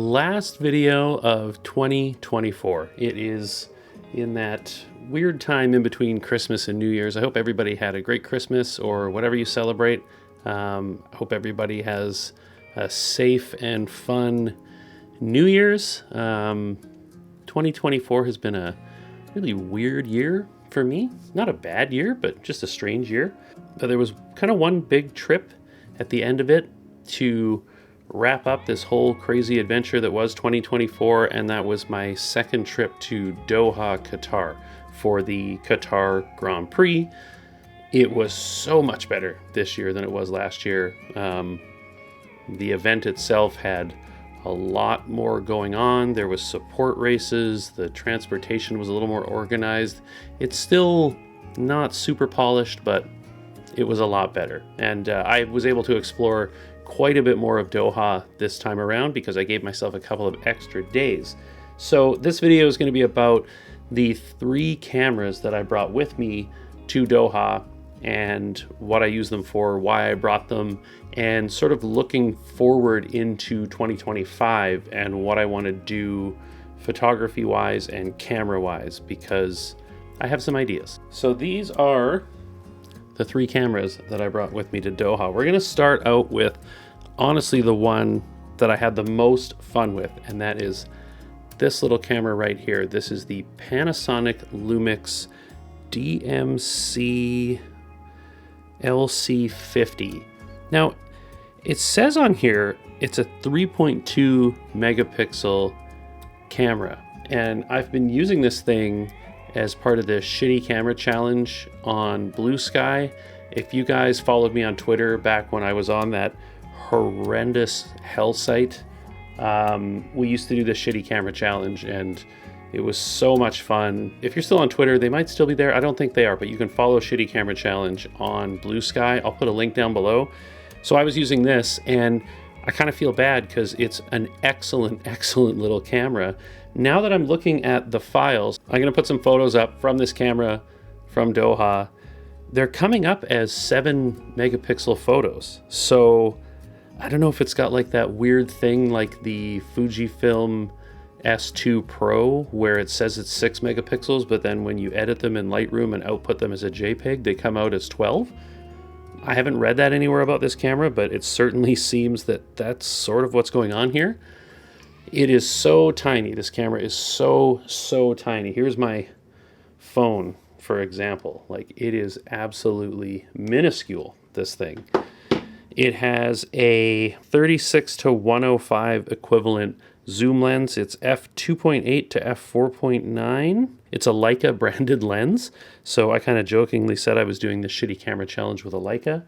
last video of 2024. It is in that weird time in between Christmas and New Year's. I hope everybody had a great Christmas or whatever you celebrate. I hope everybody has a safe and fun New Year's. 2024 has been a really weird year for me. Not a bad year, but just a strange year. But there was kind of one big trip at the end of it to wrap up this whole crazy adventure that was 2024, and that was my second trip to Doha, Qatar for the Qatar Grand Prix. It was so much better this year than it was last year. The event itself had a lot more going on. There was support races, the transportation was a little more organized. It's still not super polished, but it was a lot better. And I was able to explore quite a bit more of Doha this time around because I gave myself a couple of extra days. So this video is going to be about the 3 cameras that I brought with me to Doha and what I use them for, why I brought them, and sort of looking forward into 2025 and what I want to do photography wise and camera wise, because I have some ideas. So these are the 3 cameras that I brought with me to Doha. We're going to start out with, honestly, the one that I had the most fun with, and that is this little camera right here. This is the Panasonic Lumix DMC LC50. Now, it says on here it's a 3.2 megapixel camera, and I've been using this thing as part of the shitty camera challenge on Blue Sky. If you guys followed me on Twitter back when I was on that horrendous hell site, we used to do the shitty camera challenge, and it was so much fun. If you're still on Twitter, they might still be there. I don't think they are, but you can follow Shitty Camera Challenge on Blue Sky. I'll put a link down below. So I was using this, and I kind of feel bad because it's an excellent, excellent little camera. Now that I'm looking at the files, I'm going to put some photos up from this camera from Doha. They're coming up as 7 megapixel photos. So I don't know if it's got like that weird thing like the Fujifilm S2 Pro where it says it's 6 megapixels, but then when you edit them in Lightroom and output them as a JPEG, they come out as 12. I haven't read that anywhere about this camera, but it certainly seems that that's sort of what's going on here. It is so tiny. This camera is so tiny. Here's my phone, for example. Like, it is absolutely minuscule, this thing. It has a 36 to 105 equivalent zoom lens. It's f2.8 to f4.9. It's a Leica branded lens. So I kind of jokingly said I was doing the shitty camera challenge with a Leica.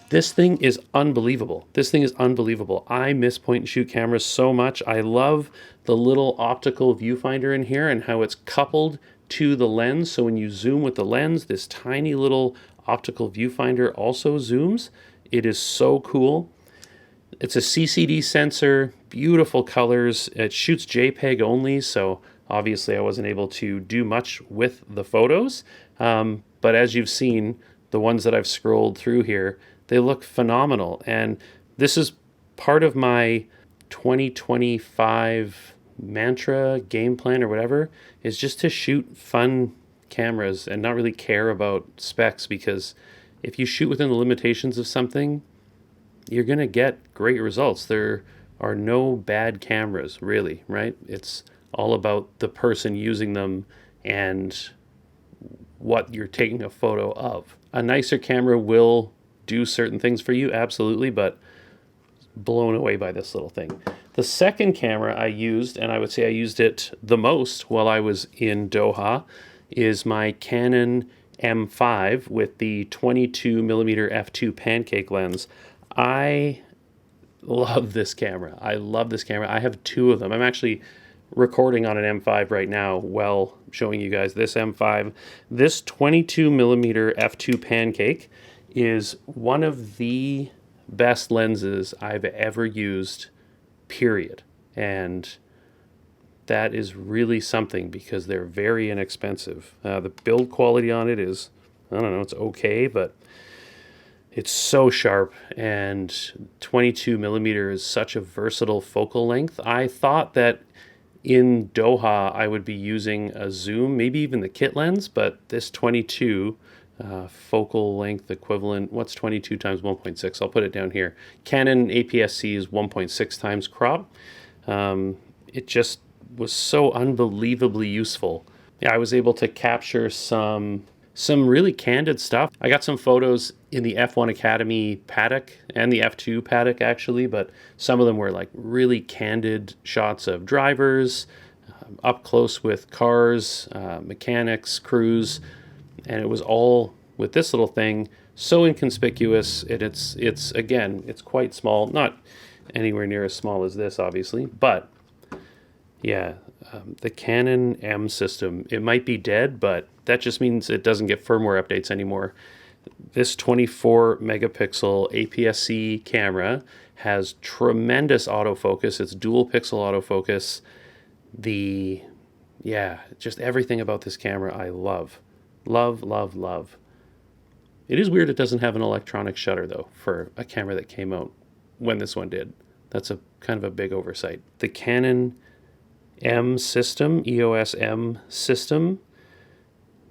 This thing is unbelievable. This thing is unbelievable. I miss point and shoot cameras so much. I love the little optical viewfinder in here and how it's coupled to the lens. So when you zoom with the lens, this tiny little optical viewfinder also zooms. It is so cool. It's a CCD sensor, beautiful colors. It shoots JPEG only, so obviously I wasn't able to do much with the photos. But as you've seen, the ones that I've scrolled through here, they look phenomenal. And this is part of my 2025 mantra, game plan, or whatever, is just to shoot fun cameras and not really care about specs, because if you shoot within the limitations of something, you're going to get great results. There are no bad cameras, really, right? It's all about the person using them and what you're taking a photo of. A nicer camera will do certain things for you, absolutely, but blown away by this little thing. The second camera I used, and I would say I used it the most while I was in Doha, is my Canon M5 with the 22mm f2 pancake lens. I love this camera. I love this camera. I have 2 of them. I'm actually recording on an M5 right now while showing you guys this M5. This 22mm f2 pancake is one of the best lenses I've ever used, period. And that is really something because they're very inexpensive. The build quality on it is, I don't know, it's okay, but It's so sharp, and 22 millimeter is such a versatile focal length. I thought that in Doha I would be using a zoom, maybe even the kit lens, but this 22 focal length equivalent, what's 22 times 1.6? I'll put it down here. Canon APS-C is 1.6 times crop. It just was so unbelievably useful. Yeah, I was able to capture some really candid stuff. I got some photos in the F1 Academy paddock and the F2 paddock actually, but some of them were like really candid shots of drivers, up close with cars, mechanics, crews, and it was all with this little thing, so inconspicuous. It's again, it's quite small, not anywhere near as small as this obviously, but yeah, the Canon M system, it might be dead, but that just means it doesn't get firmware updates anymore. This 24 megapixel APS-C camera has tremendous autofocus. It's dual pixel autofocus. Just everything about this camera I love. Love, love, love. It is weird it doesn't have an electronic shutter though for a camera that came out when this one did. That's a kind of a big oversight. The Canon M system, EOS M system,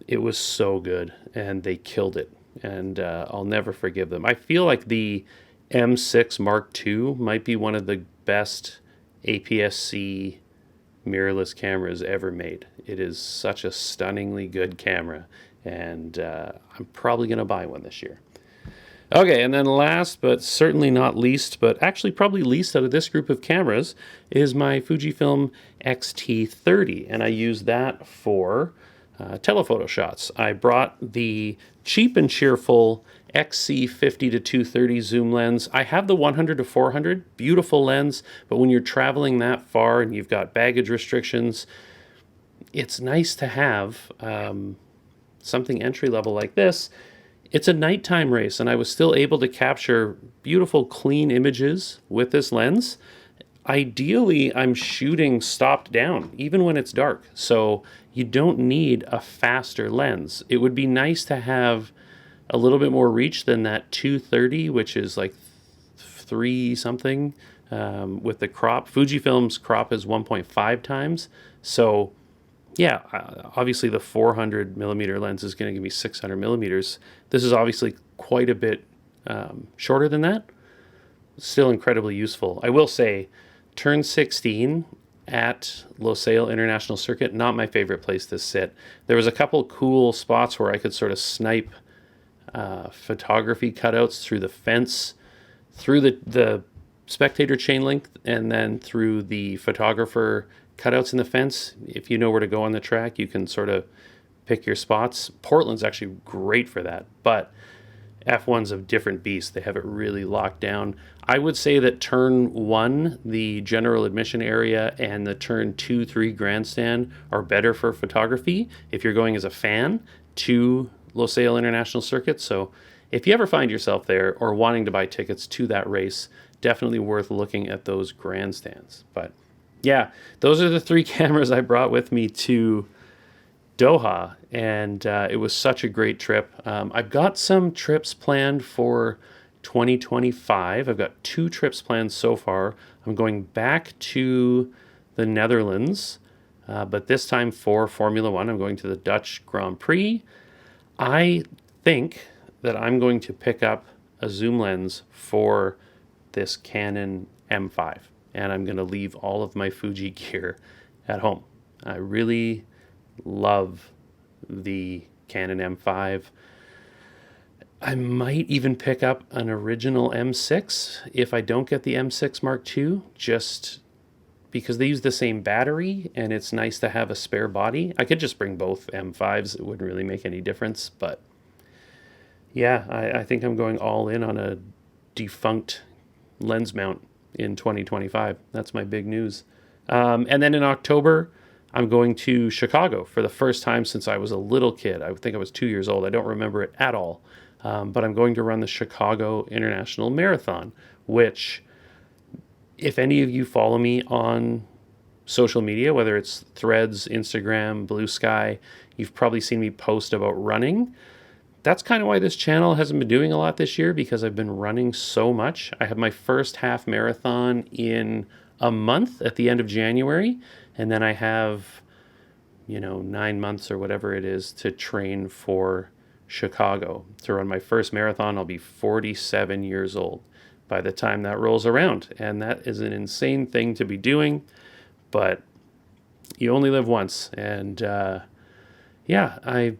it was so good and they killed it, and I'll never forgive them. I feel like the M6 Mark II might be one of the best APS-C mirrorless cameras ever made. It is such a stunningly good camera, and I'm probably going to buy one this year. Okay, and then last but certainly not least, but actually probably least out of this group of cameras, is my Fujifilm X-T30, and I use that for telephoto shots. I brought the cheap and cheerful XC50 to 230 zoom lens. I have the 100 to 400, beautiful lens, but when you're traveling that far and you've got baggage restrictions, it's nice to have something entry level like this. It's a nighttime race, and I was still able to capture beautiful, clean images with this lens. Ideally, I'm shooting stopped down, even when it's dark, so you don't need a faster lens. It would be nice to have a little bit more reach than that 230, which is like 3 something with the crop. Fujifilm's crop is 1.5 times, so yeah, obviously the 400 millimeter lens is going to give me 600 millimeters. This is obviously quite a bit shorter than that. Still incredibly useful. I will say, turn 16 at Losail International Circuit, not my favorite place to sit. There was a couple cool spots where I could sort of snipe photography cutouts through the fence, through the spectator chain link, and then through the photographer cutouts in the fence. If you know where to go on the track, you can sort of pick your spots. Portland's actually great for that, but F1's a different beast. They have it really locked down. I would say that turn 1, the general admission area, and the turn 2, 3 grandstand are better for photography if you're going as a fan to Losail International Circuit. So if you ever find yourself there or wanting to buy tickets to that race, definitely worth looking at those grandstands. But yeah, those are the 3 cameras I brought with me to Doha, and it was such a great trip. I've got some trips planned for 2025. I've got 2 trips planned so far. I'm going back to the Netherlands, but this time for Formula One. I'm going to the Dutch Grand Prix. I think that I'm going to pick up a zoom lens for this Canon M5. And I'm going to leave all of my Fuji gear at home. I really love the Canon M5. I might even pick up an original M6 if I don't get the M6 Mark II, just because they use the same battery and it's nice to have a spare body. I could just bring both M5s. It wouldn't really make any difference. But yeah, I think I'm going all in on a defunct lens mount in 2025. That's my big news. And then in October, I'm going to Chicago for the first time since I was a little kid. I think I was 2 years old. I don't remember it at all. But I'm going to run the Chicago International Marathon, which, if any of you follow me on social media, whether it's Threads, Instagram, Blue Sky, you've probably seen me post about running. that's kind of why this channel hasn't been doing a lot this year, because I've been running so much. I have my first half marathon in a month at the end of January, and then I have, 9 months or whatever it is to train for Chicago. To run my first marathon, I'll be 47 years old by the time that rolls around. And that is an insane thing to be doing, but you only live once. And yeah, I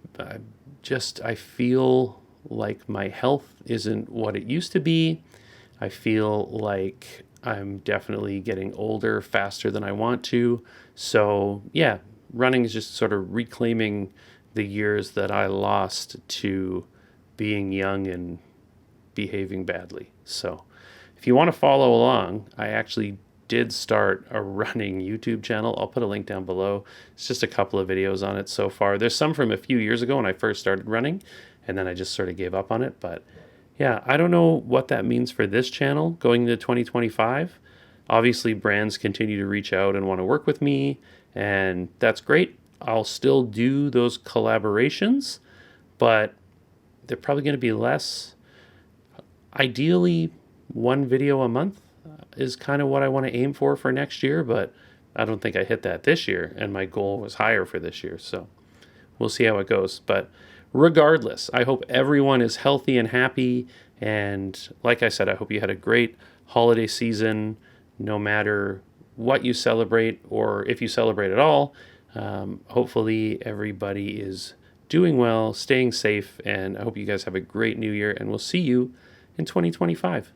feel like my health isn't what it used to be. I feel like I'm definitely getting older faster than I want to. So yeah, running is just sort of reclaiming the years that I lost to being young and behaving badly. So if you want to follow along, I actually did start a running YouTube channel. I'll put a link down below. It's just a couple of videos on it so far. There's some from a few years ago when I first started running, and then I just sort of gave up on it. But yeah, I don't know what that means for this channel going into 2025. Obviously, brands continue to reach out and want to work with me, and that's great. I'll still do those collaborations, but they're probably going to be less. Ideally, one video a month is kind of what I want to aim for next year, but I don't think I hit that this year, and my goal was higher for this year, so we'll see how it goes. But regardless, I hope everyone is healthy and happy, and like I said, I hope you had a great holiday season, no matter what you celebrate, or if you celebrate at all. Hopefully everybody is doing well, staying safe, and I hope you guys have a great new year, and we'll see you in 2025.